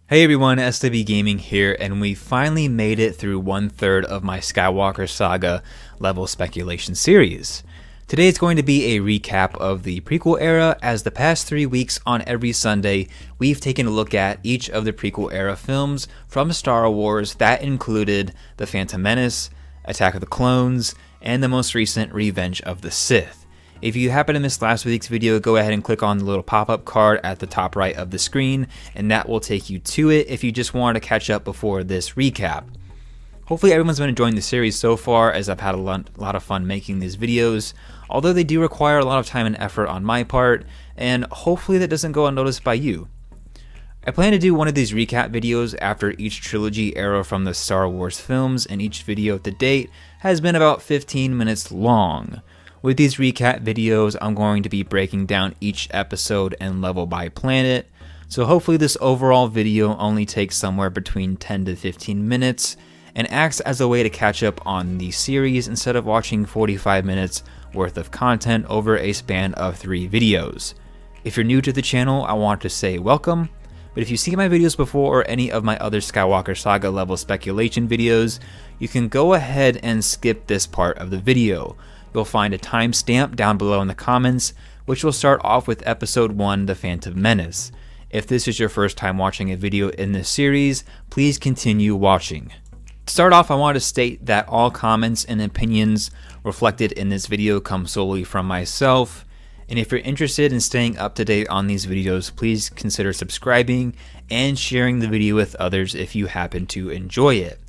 Hey everyone, SW Gaming here, and we finally made it through 1/3 of my Skywalker Saga level speculation series. Today is going to be a recap of the prequel era, as the past 3 weeks on every Sunday, we've taken a look at each of the prequel era films from Star Wars that included The Phantom Menace, Attack of the Clones, and the most recent Revenge of the Sith. If you happen to miss last week's video, go ahead and click on the little pop-up card at the top right of the screen, and that will take you to it if you just want to catch up before this recap. Hopefully everyone's been enjoying the series so far, as I've had a lot of fun making these videos, although they do require a lot of time and effort on my part, and hopefully that doesn't go unnoticed by you. I plan to do one of these recap videos after each trilogy era from the Star Wars films, and each video to date has been about 15 minutes long. With these recap videos, I'm going to be breaking down each episode and level by planet, so hopefully this overall video only takes somewhere between 10 to 15 minutes and acts as a way to catch up on the series instead of watching 45 minutes worth of content over a span of 3 videos. If you're new to the channel, I want to say welcome, but if you've seen my videos before or any of my other Skywalker Saga level speculation videos, you can go ahead and skip this part of the video. You'll find a timestamp down below in the comments, which will start off with episode 1, The Phantom Menace. If this is your first time watching a video in this series, please continue watching. To start off, I want to state that all comments and opinions reflected in this video come solely from myself, and if you're interested in staying up to date on these videos, please consider subscribing and sharing the video with others if you happen to enjoy it.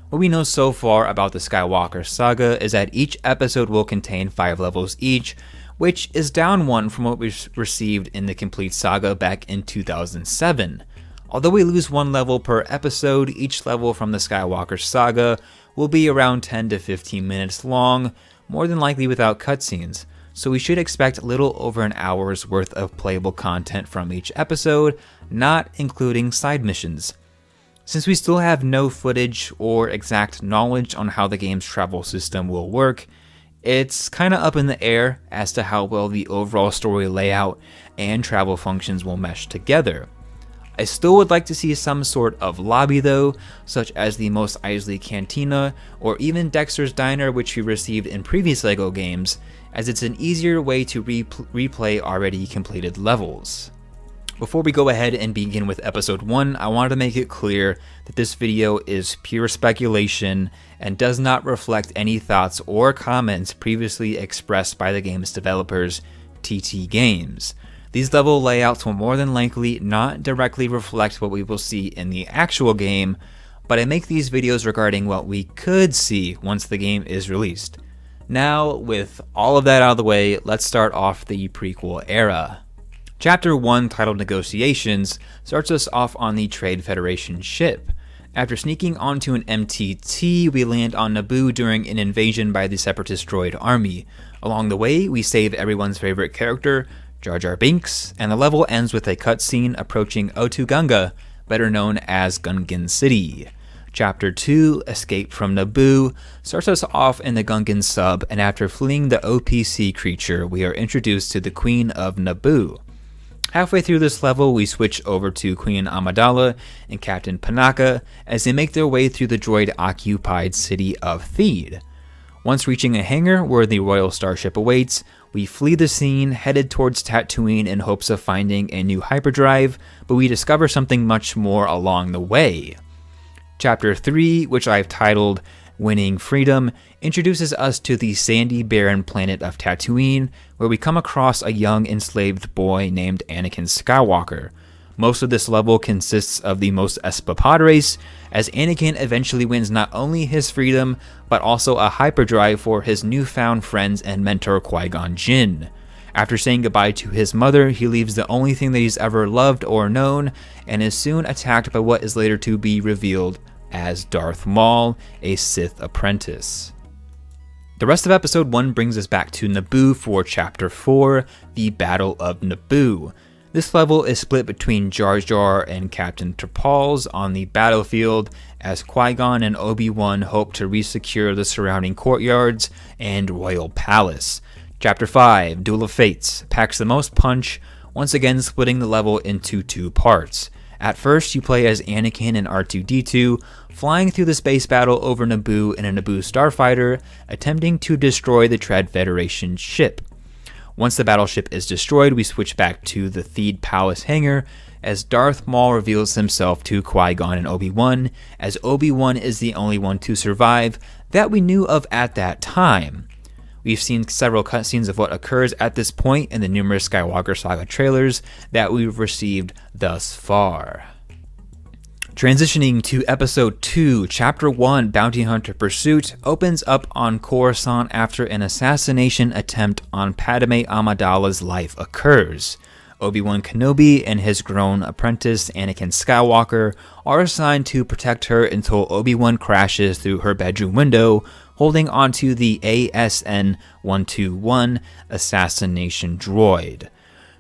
What we know so far about the Skywalker Saga is that each episode will contain 5 levels each, which is down 1 from what we received in the complete saga back in 2007. Although we lose 1 level per episode, each level from the Skywalker Saga will be around 10 to 15 minutes long, more than likely without cutscenes, so we should expect little over an hour's worth of playable content from each episode, not including side missions. Since we still have no footage or exact knowledge on how the game's travel system will work, it's kinda up in the air as to how well the overall story layout and travel functions will mesh together. I still would like to see some sort of lobby though, such as the Mos Eisley Cantina or even Dexter's Diner, which we received in previous LEGO games, as it's an easier way to replay already completed levels. Before we go ahead and begin with episode 1, I wanted to make it clear that this video is pure speculation and does not reflect any thoughts or comments previously expressed by the game's developers, TT Games. These level layouts will more than likely not directly reflect what we will see in the actual game, but I make these videos regarding what we could see once the game is released. Now, with all of that out of the way, let's start off the prequel era. Chapter 1, titled Negotiations, starts us off on the Trade Federation ship. After sneaking onto an MTT, we land on Naboo during an invasion by the Separatist droid army. Along the way, we save everyone's favorite character, Jar Jar Binks, and the level ends with a cutscene approaching Otu Gunga, better known as Gungan City. Chapter 2, Escape from Naboo, starts us off in the Gungan sub, and after fleeing the OPC creature, we are introduced to the Queen of Naboo. Halfway through this level, we switch over to Queen Amidala and Captain Panaka as they make their way through the droid-occupied city of Theed. Once reaching a hangar where the Royal Starship awaits, we flee the scene, headed towards Tatooine in hopes of finding a new hyperdrive, but we discover something much more along the way. Chapter 3, which I've titled Winning Freedom, introduces us to the sandy barren planet of Tatooine, where we come across a young enslaved boy named Anakin Skywalker. Most of this level consists of the Mos Espa pod race, as Anakin eventually wins not only his freedom, but also a hyperdrive for his newfound friends and mentor Qui-Gon Jinn. After saying goodbye to his mother, he leaves the only thing that he's ever loved or known, and is soon attacked by what is later to be revealed as Darth Maul, a Sith apprentice. The rest of episode 1 brings us back to Naboo for chapter 4, the Battle of Naboo. This level is split between Jar Jar and Captain T'Pol's on the battlefield, as Qui-Gon and Obi-Wan hope to resecure the surrounding courtyards and royal palace. Chapter 5, Duel of Fates, packs the most punch, once again splitting the level into 2 parts. At first, you play as Anakin and R2-D2, flying through the space battle over Naboo in a Naboo starfighter, attempting to destroy the Dread Federation ship. Once the battleship is destroyed, we switch back to the Theed Palace hangar, as Darth Maul reveals himself to Qui-Gon and Obi-Wan, as Obi-Wan is the only one to survive that we knew of at that time. We've seen several cutscenes of what occurs at this point in the numerous Skywalker Saga trailers that we've received thus far. Transitioning to Episode 2, Chapter 1, Bounty Hunter Pursuit, opens up on Coruscant after an assassination attempt on Padme Amidala's life occurs. Obi-Wan Kenobi and his grown apprentice Anakin Skywalker are assigned to protect her until Obi-Wan crashes through her bedroom window, holding onto the ASN-121 assassination droid.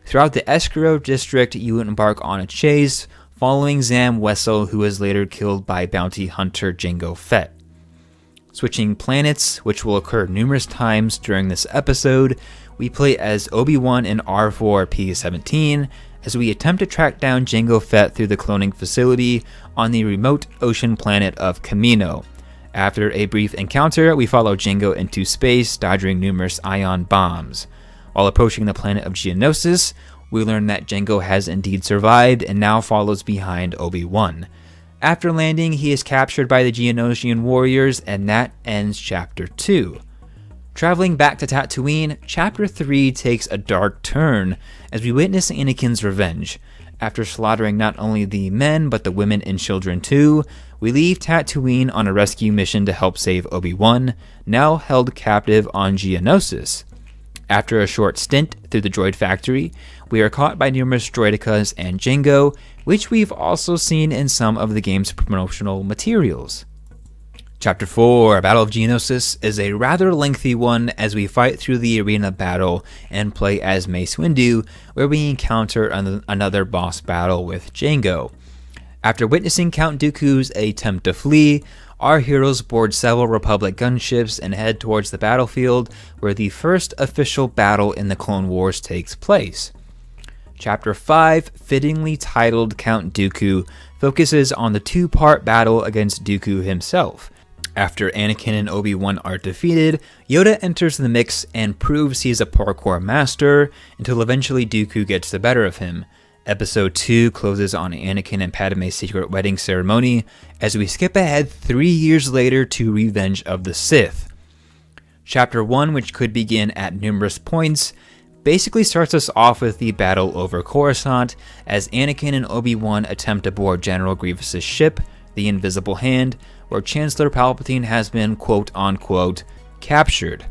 Throughout the Escrow District, you embark on a chase, following Zam Wesell, who is later killed by bounty hunter Jango Fett. Switching planets, which will occur numerous times during this episode, we play as Obi-Wan in R4-P17 as we attempt to track down Jango Fett through the cloning facility on the remote ocean planet of KAMINO. After a brief encounter, we follow Jango into space, dodging numerous ion bombs. While approaching the planet of Geonosis, we learn that Jango has indeed survived and now follows behind Obi-Wan. After landing, he is captured by the Geonosian warriors, and that ends Chapter 2. Traveling back to Tatooine, Chapter 3 takes a dark turn as we witness Anakin's revenge. After slaughtering not only the men, but the women and children too, we leave Tatooine on a rescue mission to help save Obi-Wan, now held captive on Geonosis. After a short stint through the droid factory, we are caught by numerous droidicas and Jango, which we've also seen in some of the game's promotional materials. Chapter 4, Battle of Geonosis, is a rather lengthy one as we fight through the arena battle and play as Mace Windu, where we encounter another boss battle with Jango. After witnessing Count Dooku's attempt to flee, our heroes board several Republic gunships and head towards the battlefield, where the first official battle in the Clone Wars takes place. Chapter 5, fittingly titled Count Dooku, focuses on the two-part battle against Dooku himself. After Anakin and Obi-Wan are defeated, Yoda enters the mix and proves he's a parkour master, until eventually Dooku gets the better of him. Episode 2 closes on Anakin and Padme's secret wedding ceremony, as we skip ahead 3 years later to Revenge of the Sith. Chapter 1, which could begin at numerous points, basically starts us off with the battle over Coruscant, as Anakin and Obi-Wan attempt to board General Grievous' ship, the Invisible Hand, where Chancellor Palpatine has been quote-unquote captured.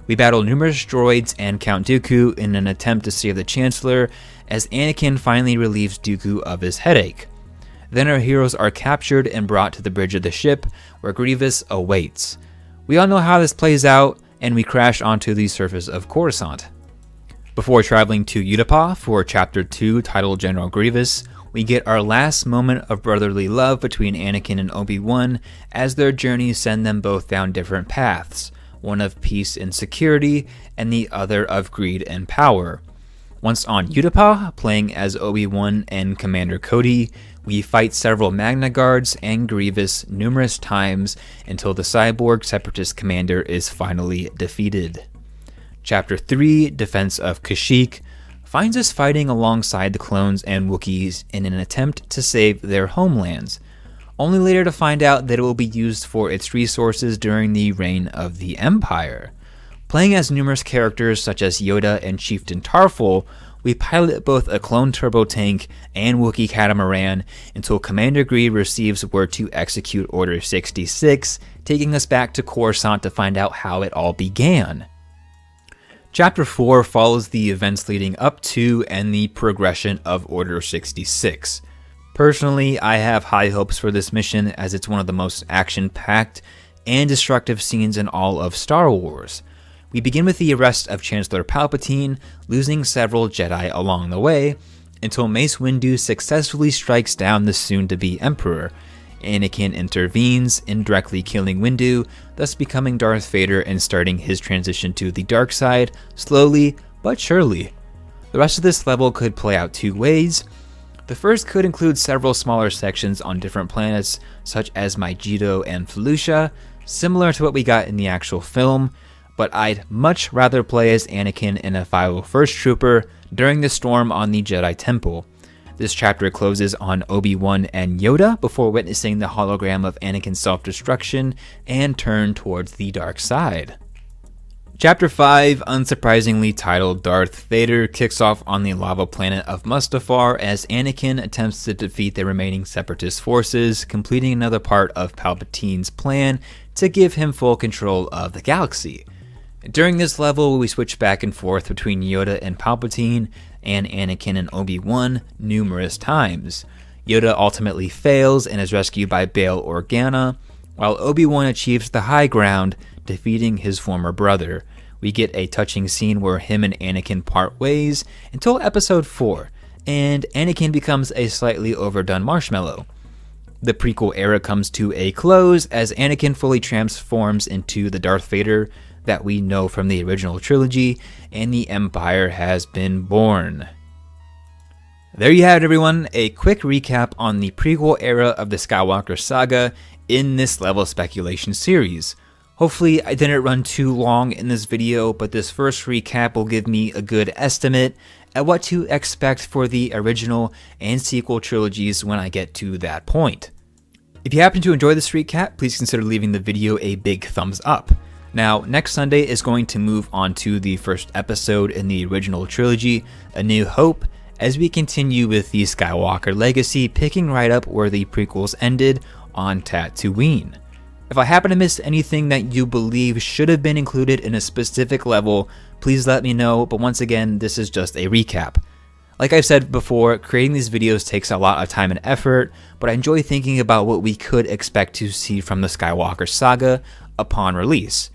We battle numerous droids and Count Dooku in an attempt to save the Chancellor, as Anakin finally relieves Dooku of his headache. Then our heroes are captured and brought to the bridge of the ship, where Grievous awaits. We all know how this plays out, and we crash onto the surface of Coruscant. Before traveling to Utapau for Chapter 2 titled General Grievous, we get our last moment of brotherly love between Anakin and Obi-Wan, as their journeys send them both down different paths, one of peace and security, and the other of greed and power. Once on Utapau, playing as Obi-Wan and Commander Cody, we fight several Magna Guards and Grievous numerous times until the cyborg separatist commander is finally defeated. Chapter 3, Defense of Kashyyyk, finds us fighting alongside the clones and Wookiees in an attempt to save their homelands, only later to find out that it will be used for its resources during the reign of the Empire. Playing as numerous characters such as Yoda and Chieftain Tarful, we pilot both a clone turbo tank and Wookiee catamaran until Commander Gree receives word to execute Order 66, taking us back to Coruscant to find out how it all began. Chapter 4 follows the events leading up to and the progression of Order 66. Personally, I have high hopes for this mission, as it's one of the most action-packed and destructive scenes in all of Star Wars. We begin with the arrest of Chancellor Palpatine, losing several Jedi along the way, until Mace Windu successfully strikes down the soon-to-be Emperor. Anakin intervenes, indirectly killing Windu, thus becoming Darth Vader and starting his transition to the dark side, slowly but surely. The rest of this level could play out two ways. The first could include several smaller sections on different planets, such as Mygeeto and Felucia, similar to what we got in the actual film, but I'd much rather play as Anakin in a 501st Trooper during the storm on the Jedi Temple. This chapter closes on Obi-Wan and Yoda before witnessing the hologram of Anakin's self-destruction and turn towards the dark side. Chapter 5, unsurprisingly titled Darth Vader, kicks off on the lava planet of Mustafar as Anakin attempts to defeat the remaining Separatist forces, completing another part of Palpatine's plan to give him full control of the galaxy. During this level, we switch back and forth between Yoda and Palpatine, and Anakin and Obi-Wan numerous times. Yoda ultimately fails and is rescued by Bail Organa, while Obi-Wan achieves the high ground, defeating his former brother. We get a touching scene where him and Anakin part ways until episode 4, and Anakin becomes a slightly overdone marshmallow. The prequel era comes to a close as Anakin fully transforms into the Darth Vader that we know from the original trilogy, and the Empire has been born. There you have it, everyone, a quick recap on the prequel era of the Skywalker Saga in this level speculation series. Hopefully I didn't run too long in this video, but this first recap will give me a good estimate at what to expect for the original and sequel trilogies when I get to that point. If you happen to enjoy this recap, please consider leaving the video a big thumbs up. Now, next Sunday is going to move on to the first episode in the original trilogy, A New Hope, as we continue with the Skywalker legacy, picking right up where the prequels ended on Tatooine. If I happen to miss anything that you believe should have been included in a specific level, please let me know, but once again, this is just a recap. Like I've said before, creating these videos takes a lot of time and effort, but I enjoy thinking about what we could expect to see from the Skywalker Saga upon release.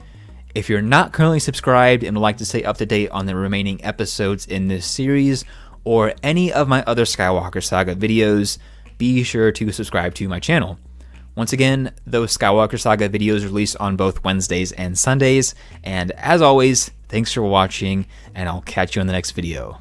If you're not currently subscribed and would like to stay up to date on the remaining episodes in this series, or any of my other Skywalker Saga videos, be sure to subscribe to my channel. Once again, those Skywalker Saga videos release on both Wednesdays and Sundays, and as always, thanks for watching, and I'll catch you in the next video.